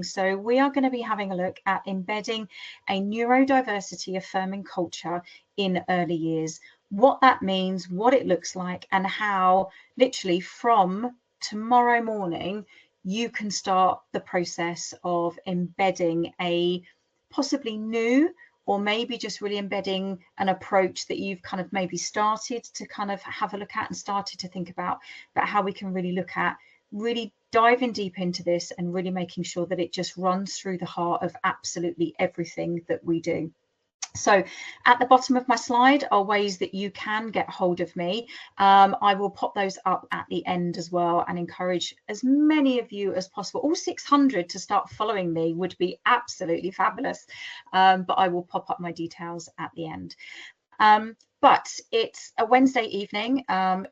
So we are going to be having a look at embedding a neurodiversity-affirming culture in early years, what that means, what it looks like, and how literally from tomorrow morning you can start the process of embedding a possibly new, or maybe just really embedding an approach that you've kind of maybe started to kind of have a look at and started to think about how we can really look at really diving deep into this and really making sure that it just runs through the heart of absolutely everything that we do. So at the bottom of my slide are ways that you can get hold of me. I will pop those up at the end as well, and encourage as many of you as possible. All 600 to start following me would be absolutely fabulous, but I will pop up my details at the end. But it's a Wednesday evening,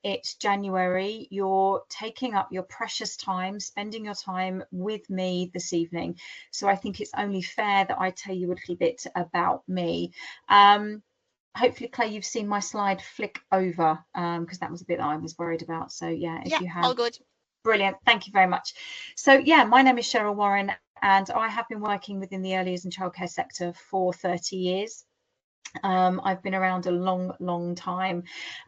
it's January, you're taking up your precious time, spending your time with me this evening. So I think it's only fair that I tell you a little bit about me. Hopefully, Claire, you've seen my slide flick over, because that was a bit that I was worried about. So yeah, if you have. All good. Brilliant, thank you very much. So yeah, my name is Cheryl Warren, and I have been working within the early years and childcare sector for 30 years. I've been around a long time.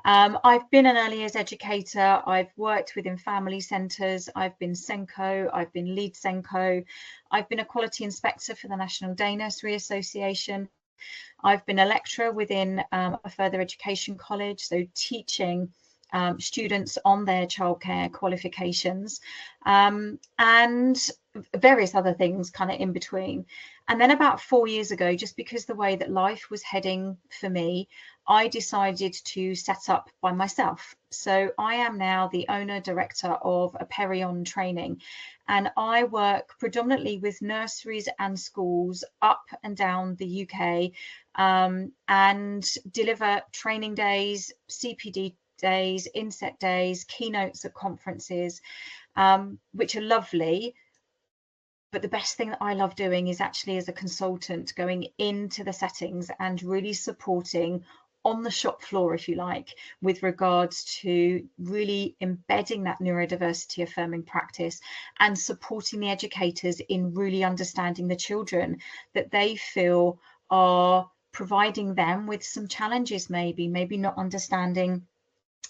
I've been an early years educator. I've worked within family centres. I've been SENCO. I've been lead SENCO. I've been a quality inspector for the National Day Nursery Association. I've been a lecturer within a further education college, so teaching students on their childcare qualifications, and various other things kind of in between. And then about 4 years ago, just because the way that life was heading for me, I decided to set up by myself. So I am now the owner director of a Perion training, and I work predominantly with nurseries and schools up and down the UK, and deliver training days, CPD days, inset days, keynotes at conferences, which are lovely. But the best thing that I love doing is actually as a consultant going into the settings and really supporting on the shop floor, if you like, with regards to really embedding that neurodiversity affirming practice and supporting the educators in really understanding the children that they feel are providing them with some challenges, maybe not understanding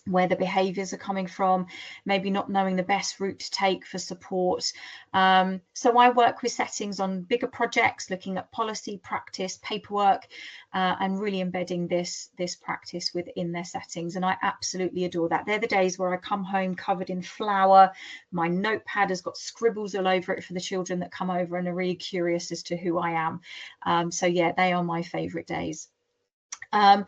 where the behaviours are coming from, maybe not knowing the best route to take for support. So I work with settings on bigger projects, looking at policy, practice, paperwork, and really embedding this practice within their settings. And I absolutely adore that. They're the days where I come home covered in flour. My notepad has got scribbles all over it for the children that come over and are really curious as to who I am. So yeah, they are my favourite days. I'm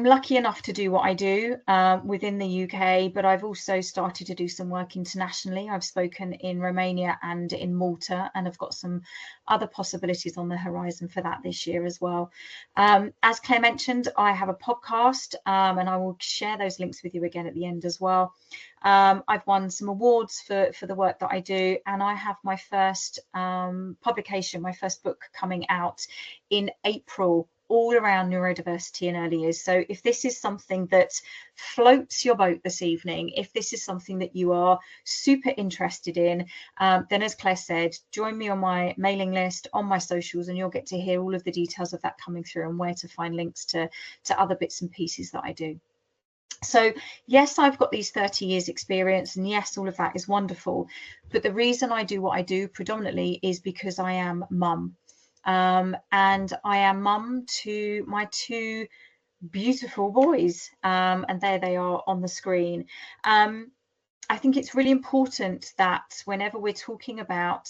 lucky enough to do what I do within the UK, but I've also started to do some work internationally. I've spoken in Romania and in Malta, and I've got some other possibilities on the horizon for that this year as well. As Claire mentioned, I have a podcast, and I will share those links with you again at the end as well. I've won some awards for the work that I do, and I have my first publication, my first book coming out in April, all around neurodiversity in early years. So if this is something that floats your boat this evening, if this is something that you are super interested in, then as Claire said, join me on my mailing list, on my socials, and you'll get to hear all of the details of that coming through and where to find links to other bits and pieces that I do. So yes, I've got these 30 years experience, and yes, all of that is wonderful. But the reason I do what I do predominantly is because I am mum. And I am mum to my two beautiful boys, and there they are on the screen. I think it's really important that whenever we're talking about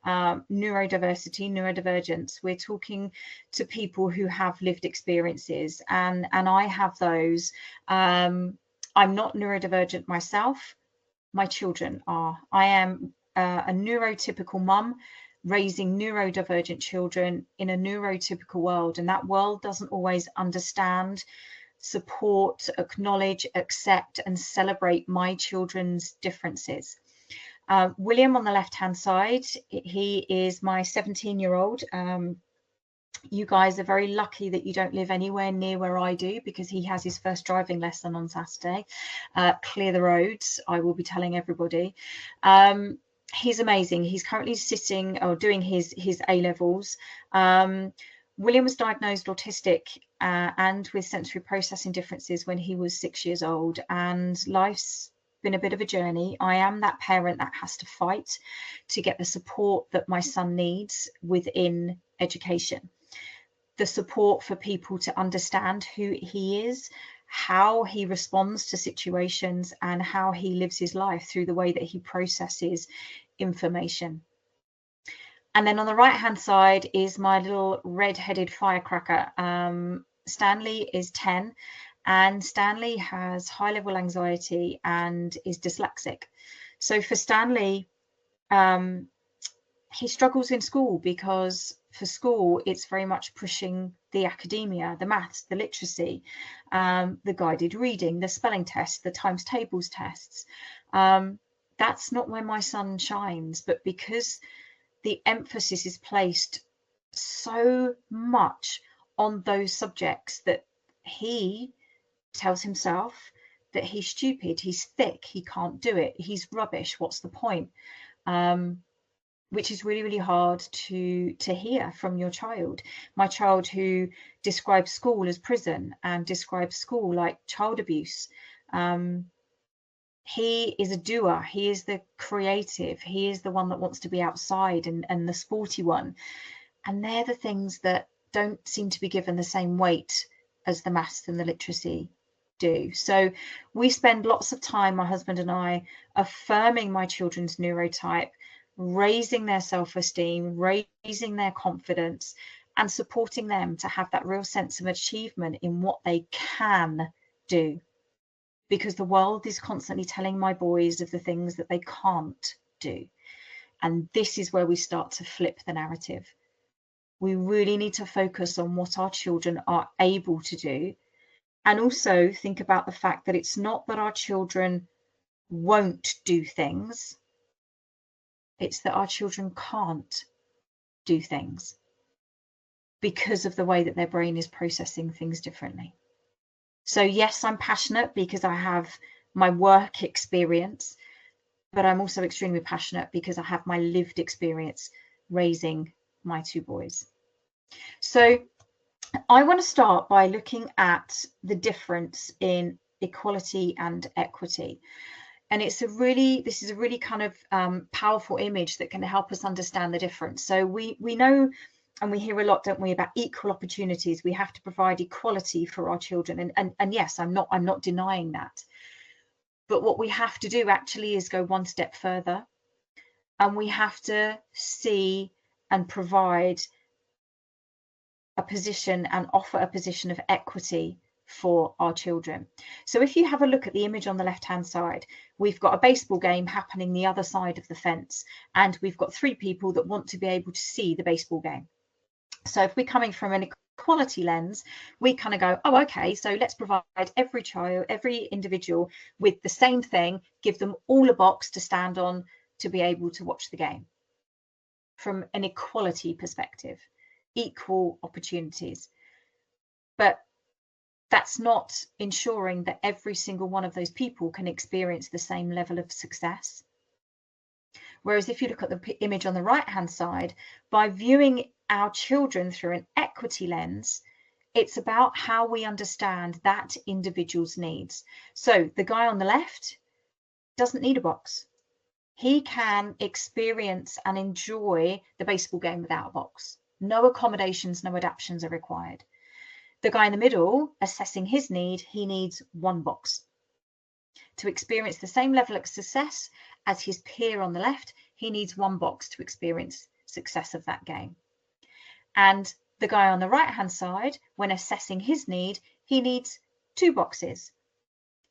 neurodiversity, neurodivergence, we're talking to people who have lived experiences, and I have those. I'm not neurodivergent myself. My children are. I am a neurotypical mum, raising neurodivergent children in a neurotypical world, and that world doesn't always understand, support, acknowledge, accept, and celebrate my children's differences. William on the left hand side, he is my 17-year-old. You guys are very lucky that you don't live anywhere near where I do, because he has his first driving lesson on Saturday. Clear the roads, I will be telling everybody. he's amazing. He's currently sitting or doing his A-levels. William was diagnosed autistic and with sensory processing differences when he was 6 years old, and life's been a bit of a journey. I am that parent that has to fight to get the support that my son needs within education. The support for people to understand who he is, how he responds to situations, and how he lives his life through the way that he processes information. And then on the right hand side is my little red-headed firecracker. Stanley is 10, and Stanley has high-level anxiety and is dyslexic. So for Stanley, he struggles in school because for school it's very much pushing the academia, the maths, the literacy, the guided reading, the spelling tests, the times tables tests. That's not where my son shines, but because the emphasis is placed so much on those subjects that he tells himself that he's stupid, he's thick, he can't do it, he's rubbish, what's the point? Which is really, really hard to hear from your child. My child, who describes school as prison and describes school like child abuse, he is a doer, he is the creative, he is the one that wants to be outside and the sporty one. And they're the things that don't seem to be given the same weight as the maths and the literacy do. So we spend lots of time, my husband and I, affirming my children's neurotype, raising their self-esteem, raising their confidence, and supporting them to have that real sense of achievement in what they can do. Because the world is constantly telling my boys of the things that they can't do. And this is where we start to flip the narrative. We really need to focus on what our children are able to do. And also think about the fact that it's not that our children won't do things. It's that our children can't do things because of the way that their brain is processing things differently. So yes, I'm passionate because I have my work experience, but I'm also extremely passionate because I have my lived experience raising my two boys. So I want to start by looking at the difference in equality and equity. And this is a really kind of powerful image that can help us understand the difference. So we know, and we hear a lot, don't we, about equal opportunities. We have to provide equality for our children. And yes, I'm not denying that. But what we have to do actually is go one step further. And we have to see and provide a position and offer a position of equity for our children. So if you have a look at the image on the left hand side, we've got a baseball game happening the other side of the fence, and we've got three people that want to be able to see the baseball game. So if we're coming from an equality lens, we kind of go, oh, okay, so let's provide every child, every individual with the same thing, give them all a box to stand on to be able to watch the game. From an equality perspective, equal opportunities. But that's not ensuring that every single one of those people can experience the same level of success. Whereas if you look at the image on the right hand side, by viewing our children through an equity lens, it's about how we understand that individual's needs. So the guy on the left doesn't need a box. He can experience and enjoy the baseball game without a box. No accommodations, no adaptations are required. The guy in the middle, assessing his need, he needs one box. To experience the same level of success as his peer on the left, he needs one box to experience success of that game. And the guy on the right-hand side, when assessing his need, he needs two boxes.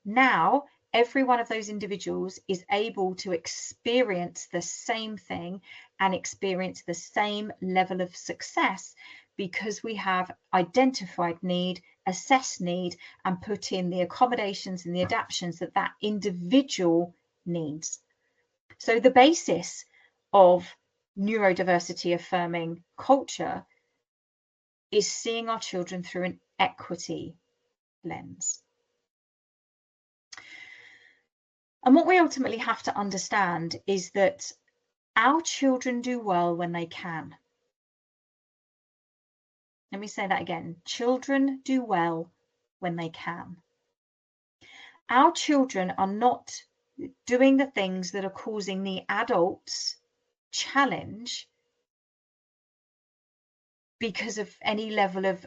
Now, every one of those individuals is able to experience the same thing and experience the same level of success because we have identified need, assessed need, and put in the accommodations and the adaptations that that individual needs. So the basis of neurodiversity affirming culture is seeing our children through an equity lens. And what we ultimately have to understand is that Our children do well when they can. Let me say that again. Children do well when they can. Our children are not doing the things that are causing the adults challenge because of any level of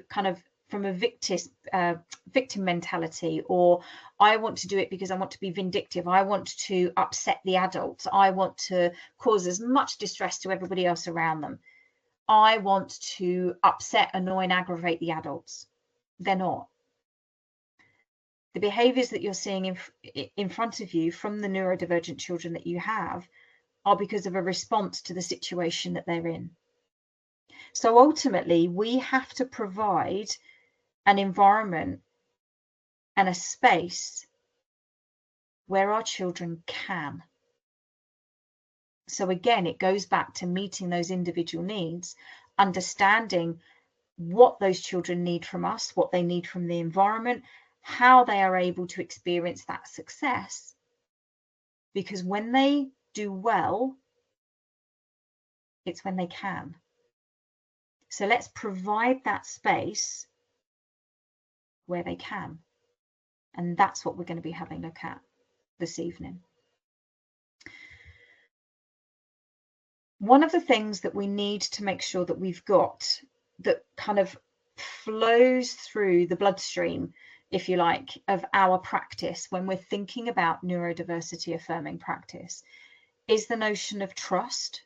kind of from a victim mentality, or I want to do it because I want to be vindictive, I want to upset the adults, I want to cause as much distress to everybody else around them, I want to upset, annoy and aggravate the adults. They're not. The behaviors that you're seeing in front of you from the neurodivergent children that you have are because of a response to the situation that they're in. So ultimately, we have to provide an environment and a space where our children can. So again, it goes back to meeting those individual needs, understanding what those children need from us, what they need from the environment, how they are able to experience that success. Because when they do well, it's when they can. So let's provide that space where they can. And that's what we're going to be having a look at this evening. One of the things that we need to make sure that we've got that kind of flows through the bloodstream, if you like, of our practice when we're thinking about neurodiversity affirming practice is the notion of trust,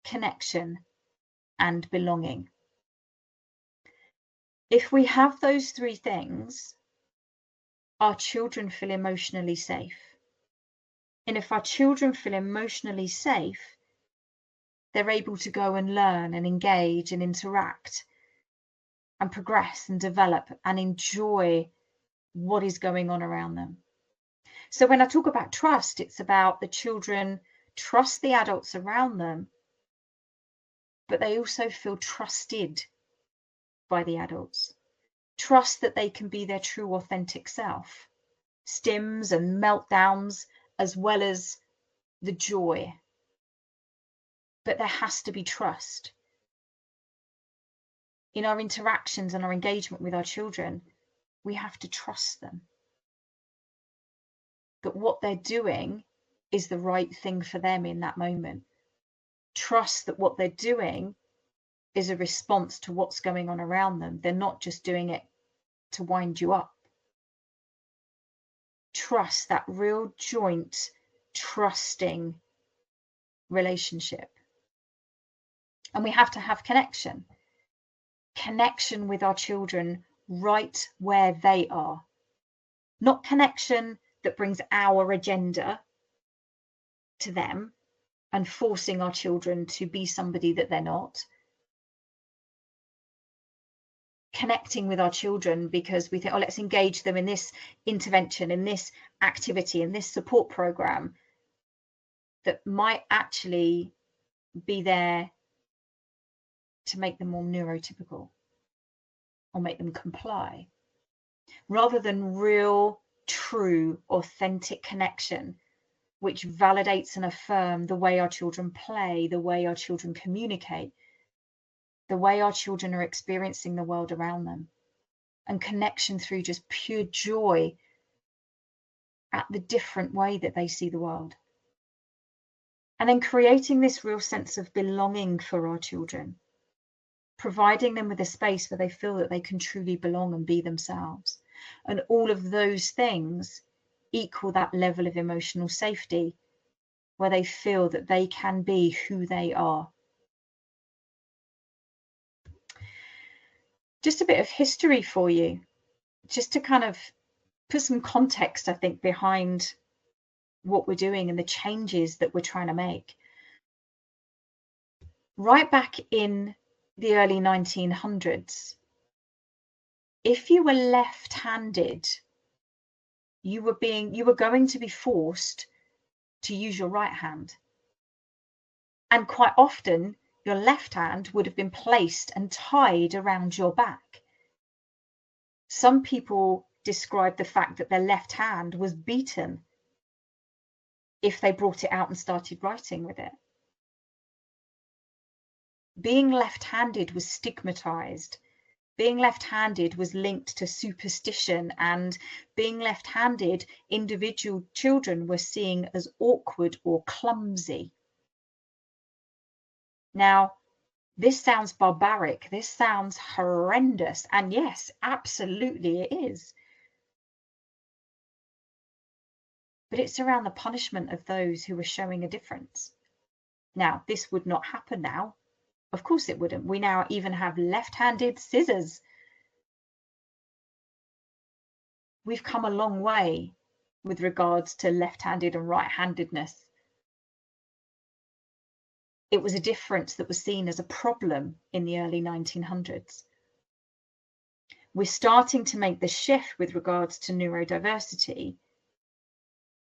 connection, and belonging. If we have those three things, our children feel emotionally safe. And if our children feel emotionally safe, they're able to go and learn and engage and interact and progress and develop and enjoy what is going on around them. So when I talk about trust, it's about the children trust the adults around them, but they also feel trusted by the adults. Trust that they can be their true authentic self, stims and meltdowns, as well as the joy. But there has to be trust. In our interactions and our engagement with our children, we have to trust them that what they're doing is the right thing for them in that moment. Trust that what they're doing is a response to what's going on around them. They're not just doing it to wind you up. Trust, that real joint trusting relationship. And we have to have connection with our children right where they are. Not connection that brings our agenda to them and forcing our children to be somebody that they're not. Connecting with our children because we think, oh, let's engage them in this intervention, in this activity, in this support program that might actually be there to make them more neurotypical or make them comply, rather than real, true, authentic connection, which validates and affirms the way our children play, the way our children communicate, the way our children are experiencing the world around them, and connection through just pure joy at the different way that they see the world. And then creating this real sense of belonging for our children, providing them with a space where they feel that they can truly belong and be themselves. And all of those things equal that level of emotional safety where they feel that they can be who they are. Just a bit of history for you, just to kind of put some context, I think, behind what we're doing and the changes that we're trying to make. Right back in the early 1900s, if you were left-handed, you were going to be forced to use your right hand. And quite often, your left hand would have been placed and tied around your back. Some people describe the fact that their left hand was beaten if they brought it out and started writing with it. Being left-handed was stigmatized. Being left-handed was linked to superstition, and being left-handed, individual children were seen as awkward or clumsy. Now, this sounds barbaric, this sounds horrendous, and yes, absolutely it is. But it's around the punishment of those who are showing a difference. Now, this would not happen now. Of course it wouldn't. We now even have left-handed scissors. We've come a long way with regards to left-handed and right-handedness. It was a difference that was seen as a problem in the early 1900s. We're starting to make the shift with regards to neurodiversity,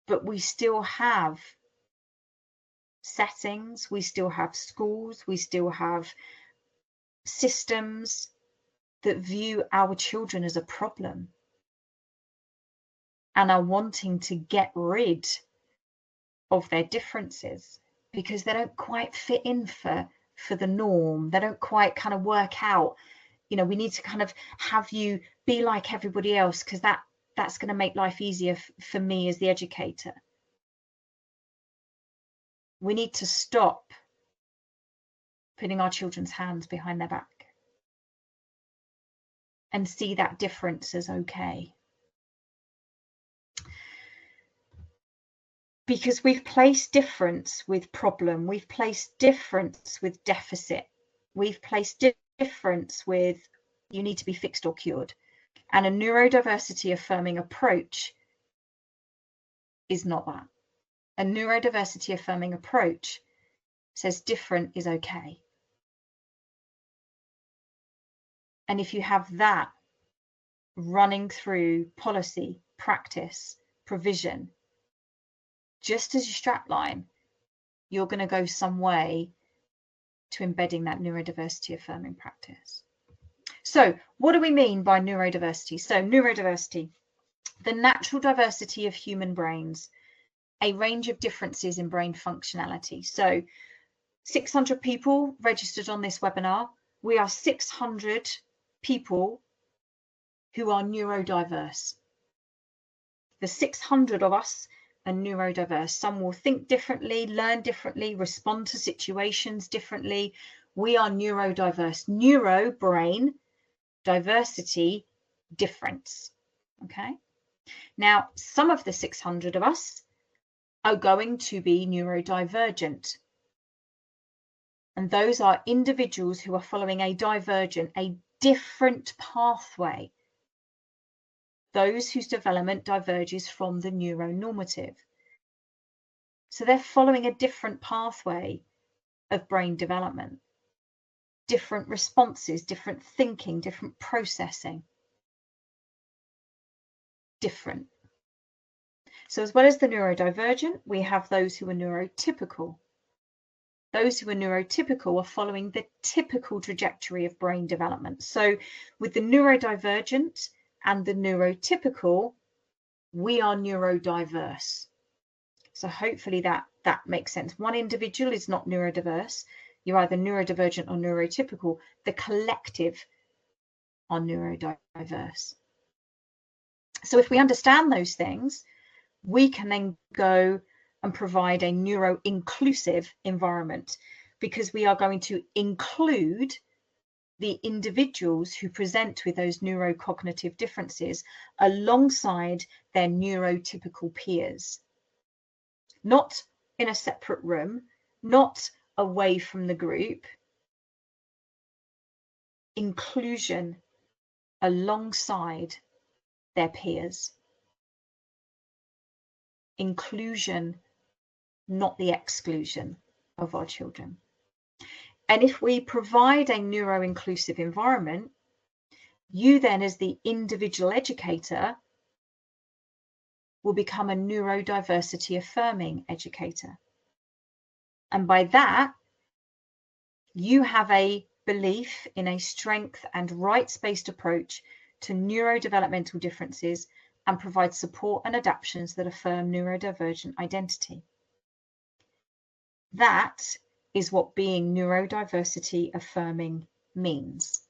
but we still have settings, we still have schools, we still have systems that view our children as a problem and are wanting to get rid of their differences because they don't quite fit in for the norm. They don't quite kind of work out, you know, we need to kind of have you be like everybody else because that's going to make life easier for me as the educator. We need to stop putting our children's hands behind their back and see that difference as okay. Because we've placed difference with problem, we've placed difference with deficit, we've placed difference with you need to be fixed or cured. And a neurodiversity affirming approach is not that. A neurodiversity affirming approach says different is okay. And if you have that running through policy, practice, provision, just as your strapline, you're going to go some way to embedding that neurodiversity affirming practice. So what do we mean by neurodiversity? So neurodiversity, the natural diversity of human brains, a range of differences in brain functionality. So 600 people registered on this webinar. We are 600 people who are neurodiverse. The 600 of us are neurodiverse. Some will think differently, learn differently, respond to situations differently. We are neurodiverse. Neuro, brain, diversity, difference. Okay. Now, some of the 600 of us are going to be neurodivergent. And those are individuals who are following a divergent, a different pathway. Those whose development diverges from the neuronormative. So they're following a different pathway of brain development. Different responses, different thinking, different processing. Different. So as well as the neurodivergent, we have those who are neurotypical. Those who are neurotypical are following the typical trajectory of brain development. So with the neurodivergent and the neurotypical, we are neurodiverse. So hopefully that makes sense. One individual is not neurodiverse. You're either neurodivergent or neurotypical. The collective are neurodiverse. So if we understand those things, we can then go and provide a neuro-inclusive environment, because we are going to include the individuals who present with those neurocognitive differences alongside their neurotypical peers. Not in a separate room, not away from the group. Inclusion alongside their peers. Inclusion, not the exclusion of our children. And if we provide a neuro-inclusive environment, you then as the individual educator will become a neurodiversity affirming educator. And by that, you have a belief in a strength and rights-based approach to neurodevelopmental differences and provide support and adaptations that affirm neurodivergent identity. That is what being neurodiversity affirming means.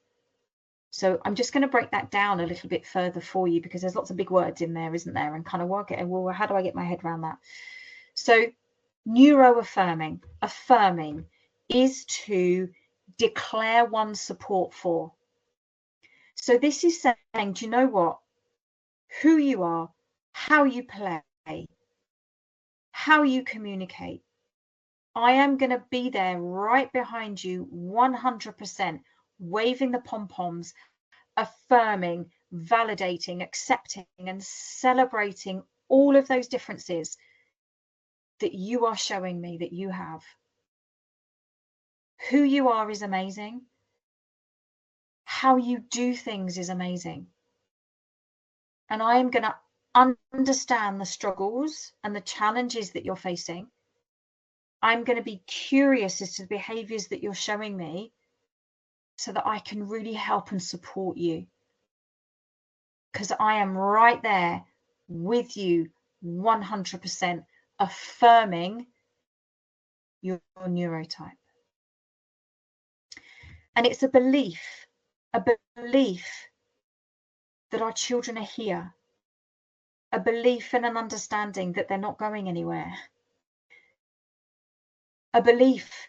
So I'm just going to break that down a little bit further for you, because there's lots of big words in there, isn't there? And kind of work it, well, how do I get my head around that? So neuroaffirming, affirming, is to declare one's support for. So this is saying, do you know what? Who you are, how you play, how you communicate. I am going to be there right behind you 100%, waving the pom-poms, affirming, validating, accepting, and celebrating all of those differences that you are showing me that you have. Who you are is amazing. How you do things is amazing. And I am going to understand the struggles and the challenges that you're facing. I'm going to be curious as to the behaviors that you're showing me so that I can really help and support you. Because I am right there with you 100%, affirming your neurotype. And it's a belief that our children are here, a belief and an understanding that they're not going anywhere, a belief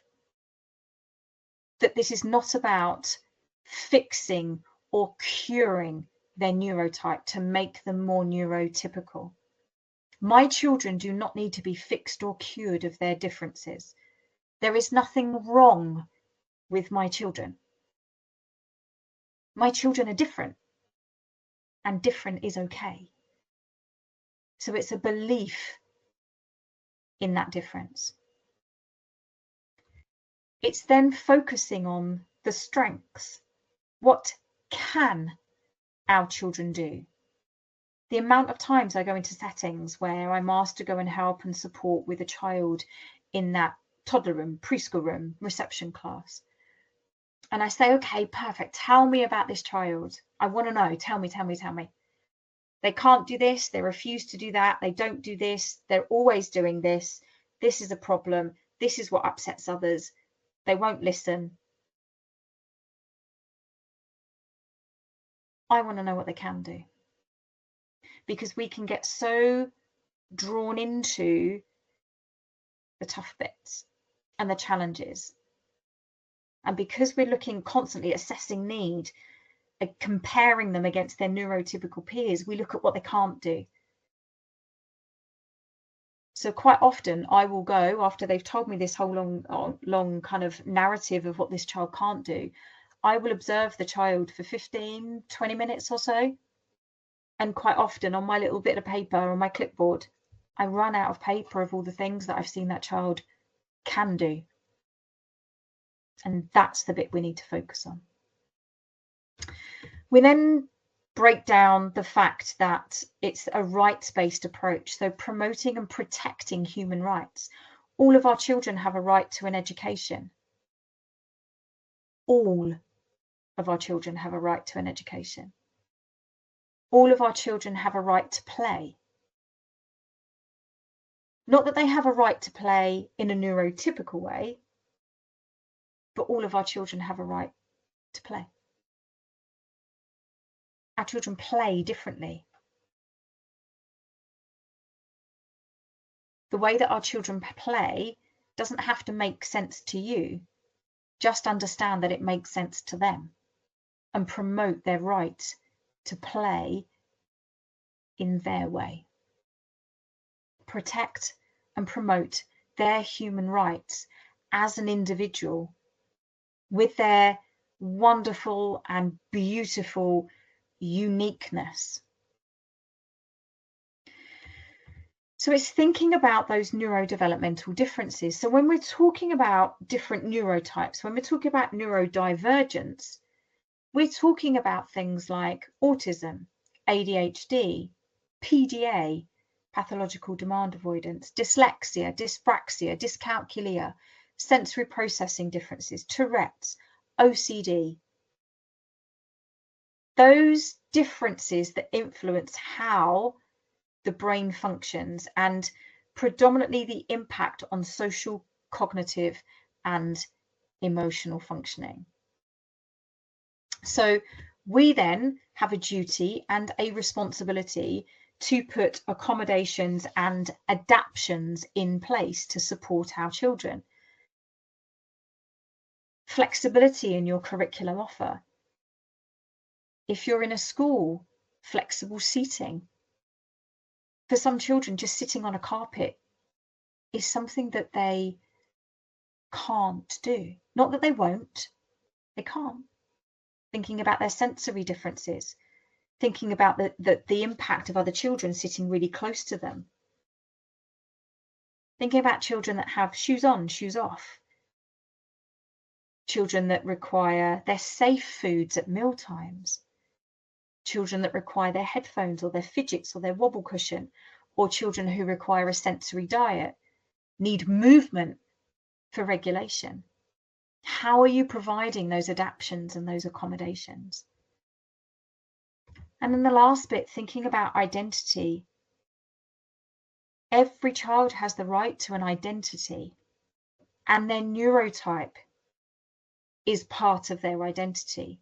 that this is not about fixing or curing their neurotype to make them more neurotypical. My children do not need to be fixed or cured of their differences. There is nothing wrong with my children. My children are different, and different is okay. So it's a belief in that difference. It's then focusing on the strengths. What can our children do? The amount of times I go into settings where I'm asked to go and help and support with a child in that toddler room, preschool room, reception class. And I say, okay, perfect. Tell me about this child. I want to know. Tell me. They can't do this. They refuse to do that. They don't do this. They're always doing this. This is a problem. This is what upsets others. They won't listen. I want to know what they can do. Because we can get so drawn into the tough bits and the challenges. And because we're looking constantly assessing need and comparing them against their neurotypical peers, we look at what they can't do. So quite often I will go, after they've told me this whole long kind of narrative of what this child can't do, I will observe the child for 15, 20 minutes or so. And quite often on my little bit of paper on my clipboard, I run out of paper of all the things that I've seen that child can do. And that's the bit we need to focus on. We then break down the fact that it's a rights-based approach, so promoting and protecting human rights. All of our children have a right to an education. All of our children have a right to an education. All of our children have a right to play. Not that they have a right to play in a neurotypical way, but all of our children have a right to play. Our children play differently. The way that our children play doesn't have to make sense to you. Just understand that it makes sense to them and promote their right to play in their way. Protect and promote their human rights as an individual with their wonderful and beautiful uniqueness. So it's thinking about those neurodevelopmental differences. So when we're talking about different neurotypes, when we're talking about neurodivergence, we're talking about things like autism, ADHD, PDA, pathological demand avoidance, dyslexia, dyspraxia, dyscalculia, sensory processing differences, Tourette's, OCD. Those differences that influence how the brain functions and predominantly the impact on social cognitive and emotional functioning. So we then have a duty and a responsibility to put accommodations and adaptations in place to support our children. Flexibility in your curriculum offer. If you're in a school, flexible seating. For some children, just sitting on a carpet is something that they can't do. Not that they won't, they can't. Thinking about their sensory differences, thinking about the impact of other children sitting really close to them. Thinking about children that have shoes on, shoes off. Children that require their safe foods at meal times. Children that require their headphones or their fidgets or their wobble cushion, or children who require a sensory diet, need movement for regulation. How are you providing those adaptations and those accommodations? And then the last bit, thinking about identity. Every child has the right to an identity, and their neurotype is part of their identity.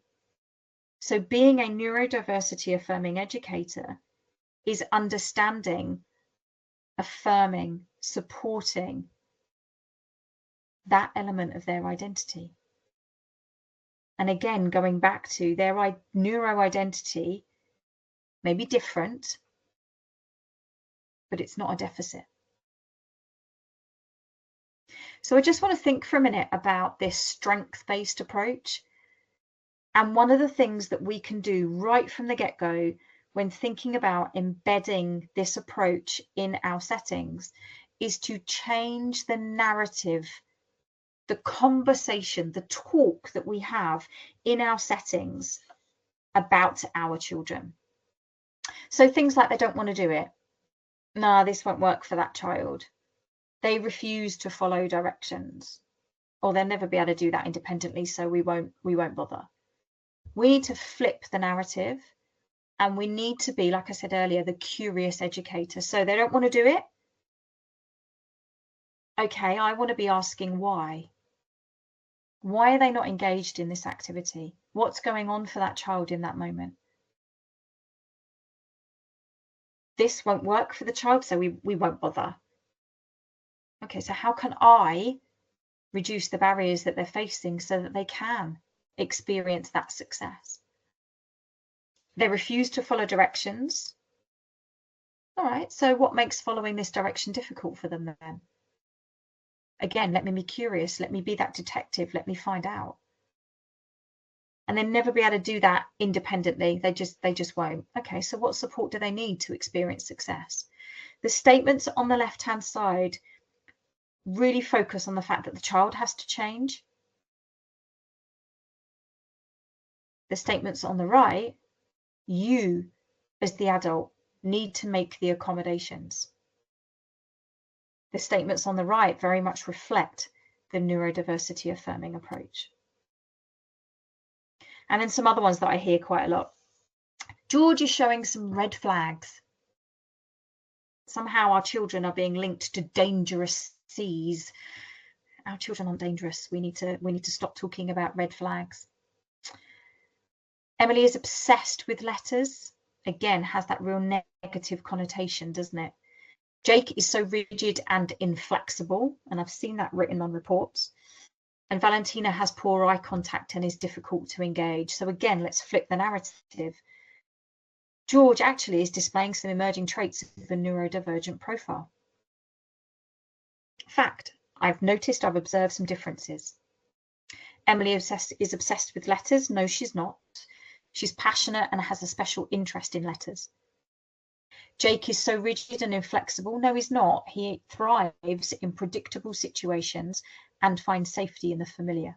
So being a neurodiversity-affirming educator is understanding, affirming, supporting that element of their identity. And again, going back to their neuro-identity may be different, but it's not a deficit. So I just want to think for a minute about this strength-based approach. And one of the things that we can do right from the get-go when thinking about embedding this approach in our settings is to change the narrative, the conversation, the talk that we have in our settings about our children. So things like they don't want to do it. No, this won't work for that child. They refuse to follow directions, or they'll never be able to do that independently, so we won't bother. We need to flip the narrative, and we need to be, like I said earlier, the curious educator. So they don't want to do it. Okay, I want to be asking why. Why are they not engaged in this activity? What's going on for that child in that moment? This won't work for the child, so we won't bother. Okay, so how can I reduce the barriers that they're facing so that they can experience that success? They refuse to follow directions. All right, so what makes following this direction difficult for them then? Again, let me be curious. Let me be that detective. Let me find out. And they'll never be able to do that independently. They just won't. Okay, so what support do they need to experience success? The statements on the left-hand side really focus on the fact that the child has to change. The statements on the right, you as the adult need to make the accommodations. The statements on the right very much reflect the neurodiversity affirming approach. And then some other ones that I hear quite a lot. George is showing some red flags. Somehow our children are being linked to dangerous seas. Our children aren't dangerous. We need to stop talking about red flags. Emily is obsessed with letters. Again, has that real negative connotation, doesn't it? Jake is so rigid and inflexible, and I've seen that written on reports. And Valentina has poor eye contact and is difficult to engage. So again, let's flip the narrative. George actually is displaying some emerging traits of a neurodivergent profile. Fact, I've observed some differences. Emily is obsessed with letters. No, she's not. She's passionate and has a special interest in letters. Jake is so rigid and inflexible. No, he's not. He thrives in predictable situations and finds safety in the familiar.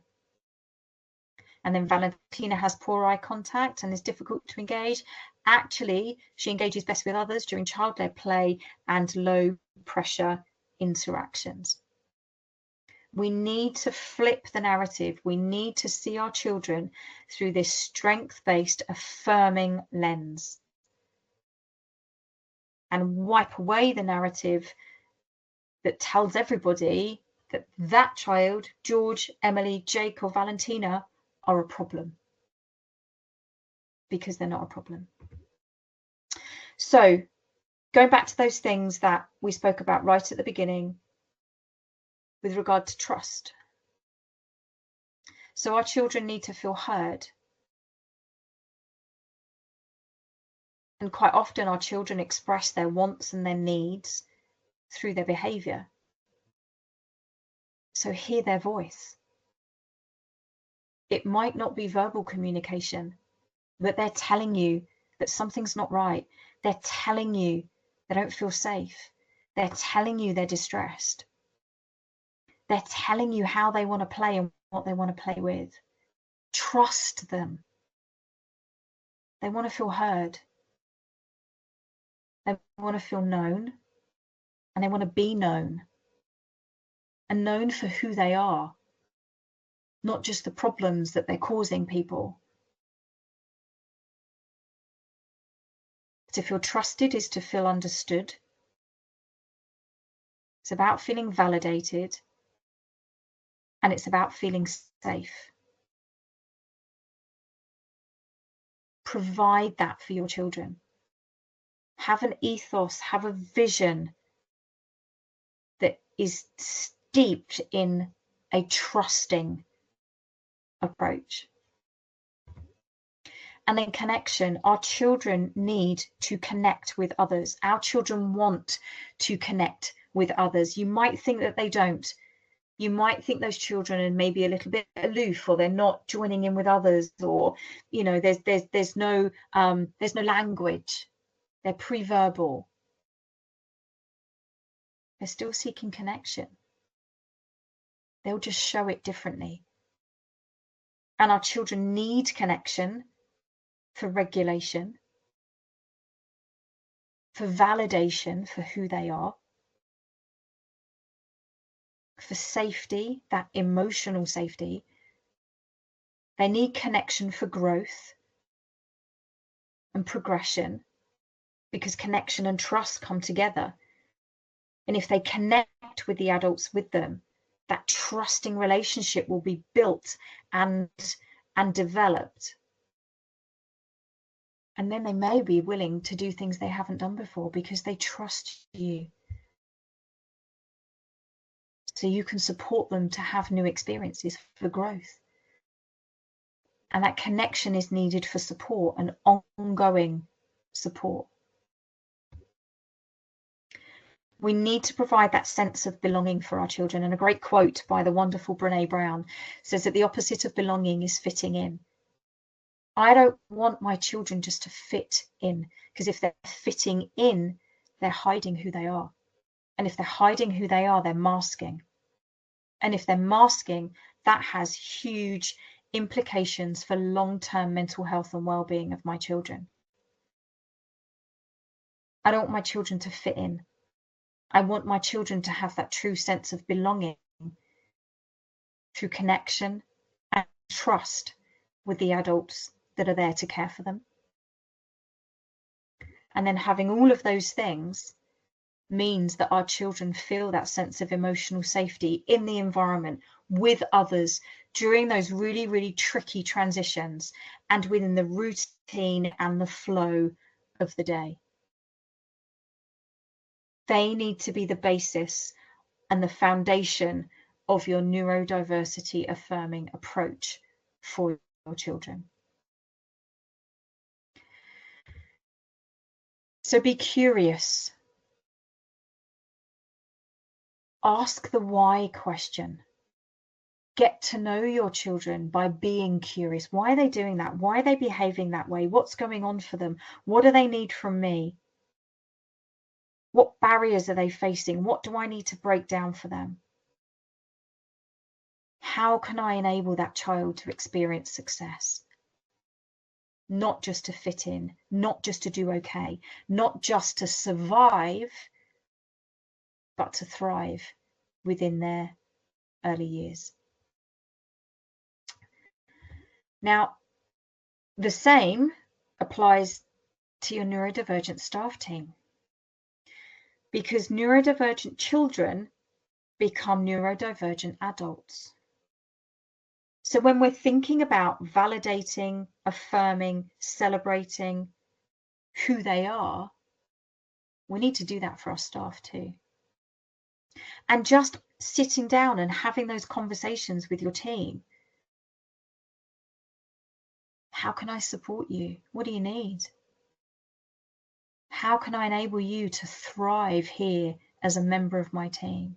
And then Valentina has poor eye contact and is difficult to engage. Actually, she engages best with others during child-led play and low pressure interactions. We need to flip the narrative. We need to see our children through this strength-based affirming lens and wipe away the narrative that tells everybody that that child, George, Emily, Jake, or Valentina, are a problem, because they're not a problem. So going back to those things that we spoke about right at the beginning with regard to trust. So our children need to feel heard. And quite often our children express their wants and their needs through their behavior. So hear their voice. It might not be verbal communication, but they're telling you that something's not right. They're telling you they don't feel safe. They're telling you they're distressed. They're telling you how they want to play and what they want to play with. Trust them. They want to feel heard. They want to feel known, and they want to be known, and known for who they are, not just the problems that they're causing people. To feel trusted is to feel understood. It's about feeling validated, and it's about feeling safe. Provide that for your children. Have an ethos, have a vision that is steeped in a trusting approach. And then connection. Our children need to connect with others. Our children want to connect with others. You might think that they don't. You might think those children are maybe a little bit aloof, or they're not joining in with others, or there's no language. They're pre-verbal. They're still seeking connection. They'll just show it differently. And our children need connection for regulation, for validation for who they are, for safety, that emotional safety. They need connection for growth and progression, because connection and trust come together. And if they connect with the adults with them, that trusting relationship will be built and developed. And then they may be willing to do things they haven't done before, because they trust you. So you can support them to have new experiences for growth. And that connection is needed for support and ongoing support. We need to provide that sense of belonging for our children. And a great quote by the wonderful Brené Brown says that the opposite of belonging is fitting in. I don't want my children just to fit in, because if they're fitting in, they're hiding who they are. And if they're hiding who they are, they're masking. And if they're masking, that has huge implications for long-term mental health and well-being of my children. I don't want my children to fit in. I want my children to have that true sense of belonging through connection and trust with the adults that are there to care for them. And then having all of those things means that our children feel that sense of emotional safety in the environment with others during those really, really tricky transitions and within the routine and the flow of the day. They need to be the basis and the foundation of your neurodiversity-affirming approach for your children. So be curious. Ask the why question. Get to know your children by being curious. Why are they doing that? Why are they behaving that way? What's going on for them? What do they need from me? What barriers are they facing? What do I need to break down for them? How can I enable that child to experience success? Not just to fit in, not just to do okay, not just to survive, but to thrive within their early years. Now, the same applies to your neurodivergent staff team, because neurodivergent children become neurodivergent adults. So when we're thinking about validating, affirming, celebrating who they are, we need to do that for our staff too. And just sitting down and having those conversations with your team. How can I support you? What do you need? How can I enable you to thrive here as a member of my team?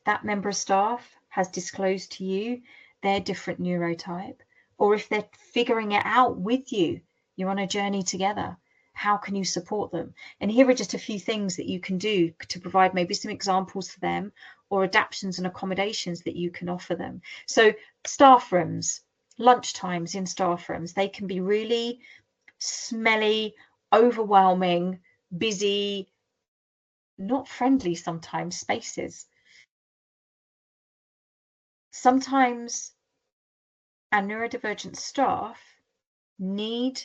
That member of staff has disclosed to you their different neurotype, or if they're figuring it out with you, you're on a journey together, how can you support them? And here are just a few things that you can do to provide maybe some examples for them, or adaptations and accommodations that you can offer them. So staff rooms, lunch times in staff rooms, they can be really smelly, overwhelming, busy, not friendly sometimes spaces. Sometimes our neurodivergent staff need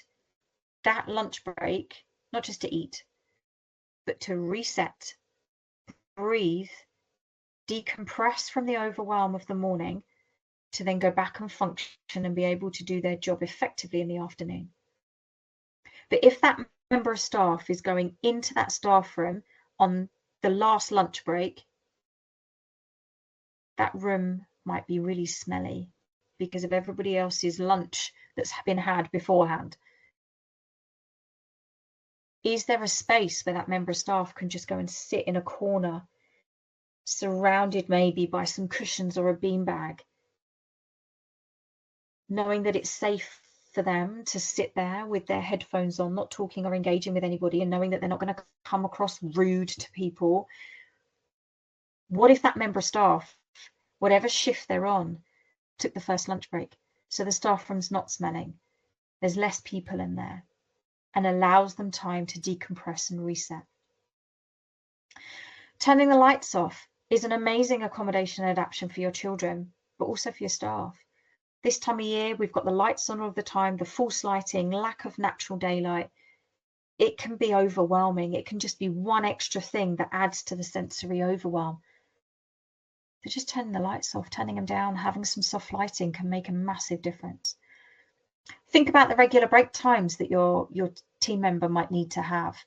that lunch break, not just to eat, but to reset, breathe, decompress from the overwhelm of the morning, to then go back and function and be able to do their job effectively in the afternoon. But if that member of staff is going into that staff room on the last lunch break, that room might be really smelly because of everybody else's lunch that's been had beforehand. Is there a space where that member of staff can just go and sit in a corner, surrounded maybe by some cushions or a beanbag, knowing that it's safe for them to sit there with their headphones on, not talking or engaging with anybody, and knowing that they're not going to come across rude to people? What if that member of staff, whatever shift they're on, took the first lunch break? So the staff room's not smelling, there's less people in there, and allows them time to decompress and reset. Turning the lights off is an amazing accommodation and adaptation for your children, but also for your staff. This time of year, we've got the lights on all the time, the false lighting, lack of natural daylight. It can be overwhelming. It can just be one extra thing that adds to the sensory overwhelm. But just turning the lights off, turning them down, having some soft lighting can make a massive difference. Think about the regular break times that your team member might need to have.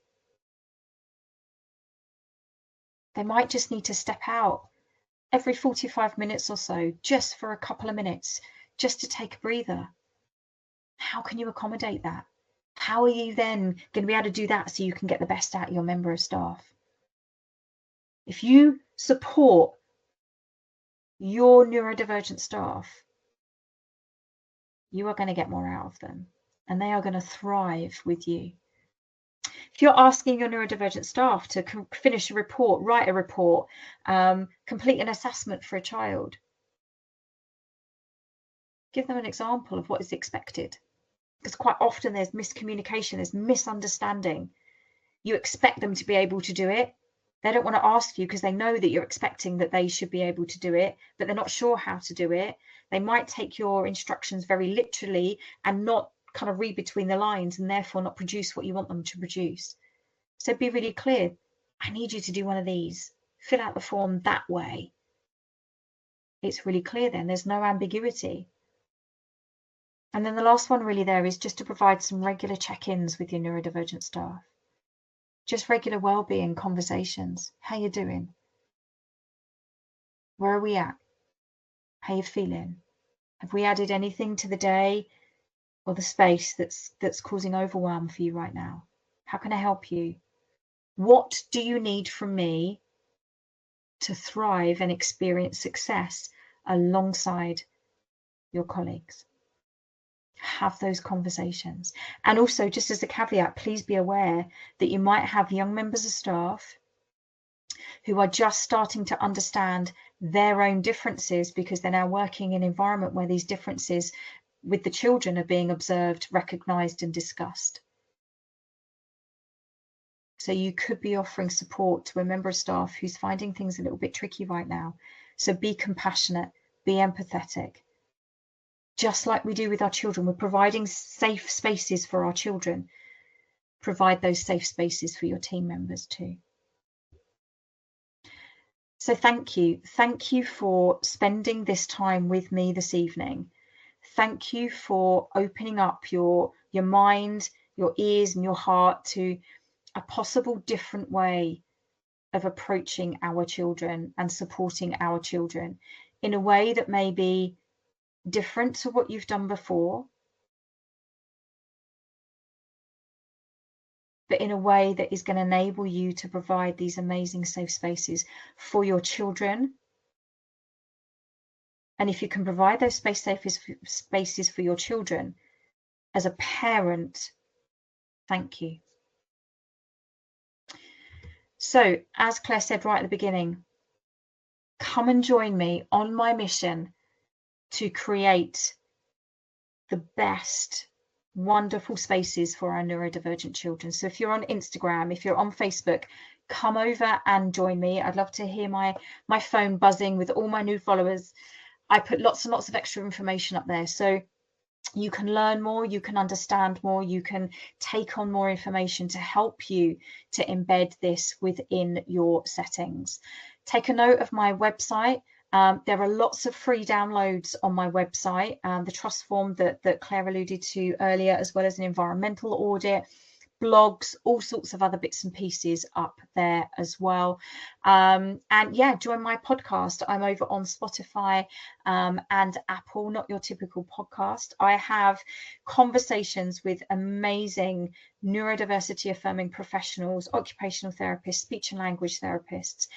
They might just need to step out every 45 minutes or so, just for a couple of minutes, just to take a breather. How can you accommodate that? How are you then going to be able to do that so you can get the best out of your member of staff? If you support your neurodivergent staff, you are going to get more out of them, and they are going to thrive with you. If you're asking your neurodivergent staff to finish a report, write a report, complete an assessment for a child, give them an example of what is expected. Because quite often there's miscommunication, there's misunderstanding. You expect them to be able to do it. They don't want to ask you because they know that you're expecting that they should be able to do it, but they're not sure how to do it. They might take your instructions very literally and not kind of read between the lines, and therefore not produce what you want them to produce. So be really clear. I need you to do one of these. Fill out the form that way. It's really clear then. There's no ambiguity. And then the last one really there is just to provide some regular check-ins with your neurodivergent staff. Just regular well-being conversations. How you doing? Where are we at? How you feeling? Have we added anything to the day or the space that's causing overwhelm for you right now? How can I help you? What do you need from me to thrive and experience success alongside your colleagues? Have those conversations. And also, just as a caveat, please be aware that you might have young members of staff who are just starting to understand their own differences because they're now working in an environment where these differences with the children are being observed, recognized, and discussed. So you could be offering support to a member of staff who's finding things a little bit tricky right now. So be compassionate, be empathetic. Just like we do with our children, we're providing safe spaces for our children. Provide those safe spaces for your team members too. So thank you. Thank you for spending this time with me this evening. Thank you for opening up your mind, your ears and your heart to a possible different way of approaching our children and supporting our children in a way that may be different to what you've done before, but in a way that is going to enable you to provide these amazing safe spaces for your children. And if you can provide those spaces for your children, as a parent, thank you. So, as Claire said right at the beginning, come and join me on my mission to create the best, wonderful spaces for our neurodivergent children. So if you're on Instagram, if you're on Facebook, come over and join me. I'd love to hear my phone buzzing with all my new followers. I put lots and lots of extra information up there, so you can learn more, you can understand more, you can take on more information to help you to embed this within your settings. Take a note of my website. There are lots of free downloads on my website, the trust form that Claire alluded to earlier, as well as an environmental audit, blogs, all sorts of other bits and pieces up there as well. And yeah, join my podcast. I'm over on Spotify and Apple, not your typical podcast. I have conversations with amazing neurodiversity affirming professionals, occupational therapists, speech and language therapists,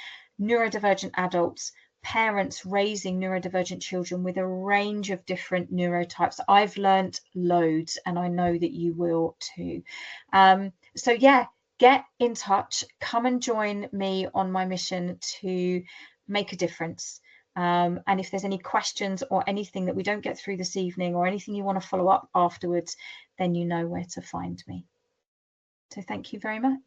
neurodivergent adults, parents raising neurodivergent children with a range of different neurotypes. I've learnt loads, and I know that you will too. So yeah, get in touch, come and join me on my mission to make a difference. And if there's any questions or anything that we don't get through this evening, or anything you want to follow up afterwards, then you know where to find me. So thank you very much.